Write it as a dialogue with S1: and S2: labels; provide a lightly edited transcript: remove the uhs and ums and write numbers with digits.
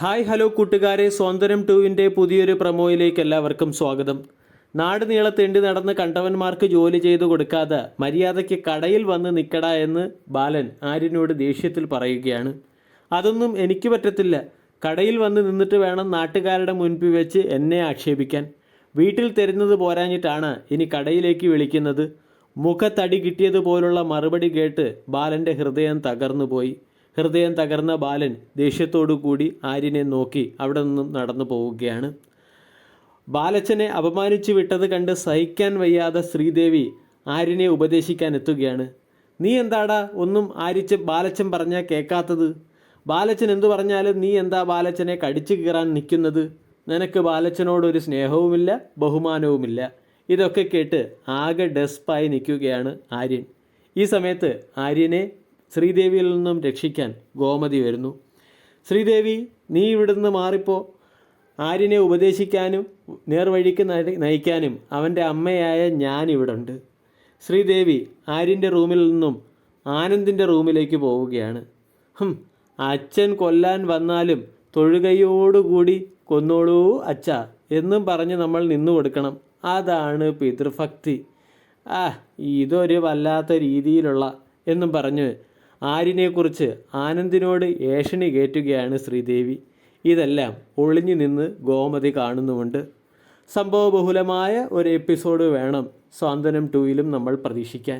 S1: Hello കൂട്ടുകാരെ, സ്വാതന്ത്ര്യം 2-ൻ്റെ പുതിയൊരു പ്രൊമോയിലേക്ക് എല്ലാവർക്കും സ്വാഗതം. നാട് നീളെ തെണ്ടി നടന്ന് കണ്ടവന്മാർക്ക് ജോലി ചെയ്തു കൊടുക്കാതെ മര്യാദയ്ക്ക് കടയിൽ വന്ന് നിൽക്കടാ എന്ന് ബാലൻ ആര്യനോട് ദേഷ്യത്തിൽ പറയുകയാണ്. അതൊന്നും എനിക്ക് പറ്റത്തില്ല. കടയിൽ വന്ന് നിന്നിട്ട് വേണം നാട്ടുകാരുടെ മുൻപിൽ വെച്ച് എന്നെ ആക്ഷേപിക്കാൻ. വീട്ടിൽ തരുന്നത് പോരാഞ്ഞിട്ടാണ് ഇനി കടയിലേക്ക് വിളിക്കുന്നത്. മുഖത്തടി കിട്ടിയതുപോലുള്ള മറുപടി കേട്ട് ബാലൻ്റെ ഹൃദയം തകർന്നു പോയി. ഹൃദയം തകർന്ന ബാലൻ ദേഷ്യത്തോടു കൂടി ആര്യനെ നോക്കി അവിടെ നിന്നും നടന്നു പോവുകയാണ്. ബാലച്ചനെ അപമാനിച്ചു വിട്ടത് കണ്ട് സഹിക്കാൻ വയ്യാതെ ശ്രീദേവി ആര്യനെ ഉപദേശിക്കാൻ എത്തുകയാണ്. നീ എന്താടാ ഒന്നും ബാലച്ചൻ പറഞ്ഞാൽ കേൾക്കാത്തത്? ബാലച്ചൻ എന്തു പറഞ്ഞാലും നീ എന്താ ബാലച്ചനെ കടിച്ചു കീറാൻ നിൽക്കുന്നത്? നിനക്ക് ബാലച്ചനോടൊരു സ്നേഹവുമില്ല, ബഹുമാനവുമില്ല. ഇതൊക്കെ കേട്ട് ആകെ ഡെസ്പായി നിൽക്കുകയാണ് ആര്യൻ. ഈ സമയത്ത് ആര്യനെ ശ്രീദേവിയിൽ നിന്നും രക്ഷിക്കാൻ ഗോമതി വരുന്നു. ശ്രീദേവി, നീ ഇവിടുന്ന് മാറിപ്പോ. ആര്യനെ ഉപദേശിക്കാനും നേർവഴിക്ക് നയിക്കാനും അവൻ്റെ അമ്മയായ ഞാനിവിടെ ഉണ്ട്. ശ്രീദേവി ആര്യൻ്റെ റൂമിൽ നിന്നും ആനന്ദിൻ്റെ റൂമിലേക്ക് പോവുകയാണ്. അച്ഛൻ കൊല്ലാൻ വന്നാലും തൊഴുകയോടുകൂടി കൊന്നോളൂ അച്ഛ എന്നും പറഞ്ഞ് നമ്മൾ നിന്നു കൊടുക്കണം. അതാണ് പിതൃഭക്തി. ഇതൊരു വല്ലാത്ത രീതിയിലുള്ള എന്നും പറഞ്ഞ് ആര്യനെക്കുറിച്ച് ആനന്ദിനോട് ഏഷണി കയറ്റുകയാണ് ശ്രീദേവി. ഇതെല്ലാം ഒളിഞ്ഞു നിന്ന് ഗോമതി കാണുന്നുമുണ്ട്. സംഭവബഹുലമായ ഒരു എപ്പിസോഡ് വേണം സ്വാതന്ത്ര്യം 2-ലും നമ്മൾ പ്രതീക്ഷിക്കാൻ.